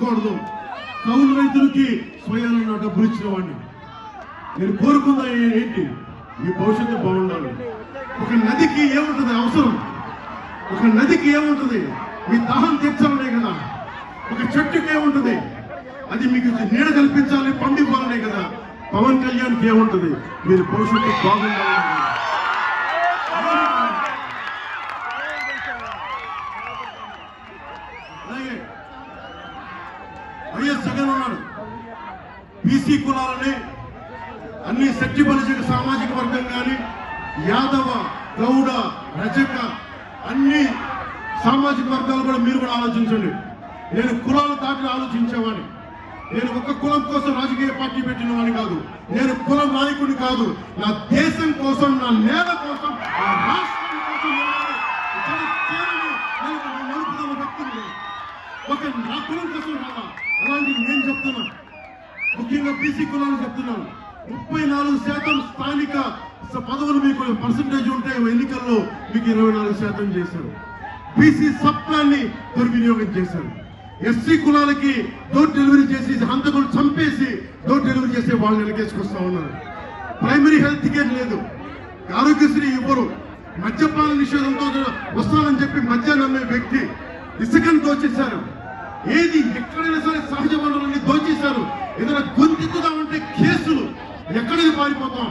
ఉండకూడదు. కౌలు రైతులకి స్వయాన డబ్బులు ఇచ్చిన వాడిని. నేను కోరుకుందా ఏంటి? మీ భవిష్యత్తు బాగుండాలి. ఒక నదికి ఏముంటుంది అవసరం? ఒక నదికి ఏముంటుంది? మీ దాహం తీర్చాలనే కదా. ఒక చెట్టుకి ఏముంటుంది? అది మీకు నీడ కల్పించాలి, పండివ్వాలనే కదా. పవన్ కళ్యాణ్కి ఏముంటుంది? మీరు భవిష్యత్తు బాగుండాలి. అలాగే వైఎస్ జగన్ ఉన్నాడు. బీసీ కులాలని అన్ని శక్తి బలిజ సామాజిక వర్గం కానీ యాదవ, గౌడ, రజక అన్ని సామాజిక వర్గాలు కూడా మీరు కూడా ఆలోచించండి. నేను కులాల దాటి ఆలోచించేవాడిని. నేను ఒక కులం కోసం రాజకీయ పార్టీ పెట్టిన వాడిని కాదు. నేను కులం నాయకుడిని కాదు. నా దేశం కోసం, నా నేల కోసం, నా రాష్ట్రం కోసం నడుపుతున్న వ్యక్తిని. ఒక నా కులం కోసం రాదా? అలాంటి నేను చెప్తున్నా. ముఖ్యంగా బీసీ కులాలు చెప్తున్నాను. 34% స్థానిక పదవులు మీకు పర్సంటేజ్ ఉంటే ఎన్నికల్లో మీకు 24% చేశారు. బీసీ సబ్ ప్లాన్ ని దుర్వినియోగం చేశారు. ఎస్సీ కులాలకి డోర్ డెలివరీ చేసి హంతకులు చంపేసి డోర్ డెలివరీ చేసే వాళ్ళు వెనకేసుకొస్తా ఉన్నారు. ప్రైమరీ హెల్త్ కేర్ లేదు, ఆరోగ్యశ్రీ ఇవ్వరు. మద్యపాన నిషేధంతో వస్తానని చెప్పి మద్యాన్ని నమ్మే వ్యక్తి ఇసుకను దోచేశారు. ఏది ఎక్కడైనా సరే సహజ వనరులని దోచేశారు. ఏదైనా గొంతెత్తుదామంటే కేసులు. ఎక్కడికి పారిపోతాం?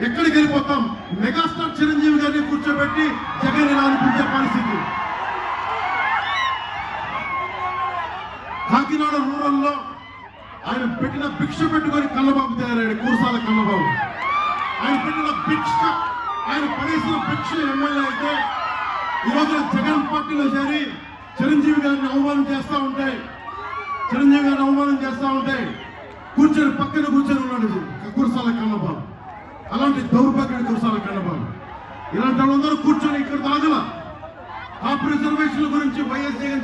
ఎక్కడికి వెళ్ళిపోతాం? మెగాస్టార్ చిరంజీవి గారిని కూర్చోబెట్టి జగన్ ఇలా అనిపించే పరిస్థితి. కాకినాడ రూరల్లో ఆయన పెట్టిన భిక్ష పెట్టుకొని కన్నబాబు తయారయ్యాడు. కూరసాల కన్నబాబు ఆయన పెట్టిన భిక్ష, ఆయన పడేసిన భిక్ష ఎమ్మెల్యే అయితే ఈరోజు జగన్ పార్టీలో చేరి చిరంజీవి గారిని అవమానం చేస్తా ఉంటే కూర్చొని పక్కన కూర్చొని ఉన్నాడు కురసాల కన్నబాబు. అలాంటి దౌర్భాగ్యుడు కురసాల కన్నబాబు. ఇలాంటి వాళ్ళందరూ కూర్చొని ఇక్కడ తాగల. ఆ రిజర్వేషన్ల గురించి వైఎస్ జగన్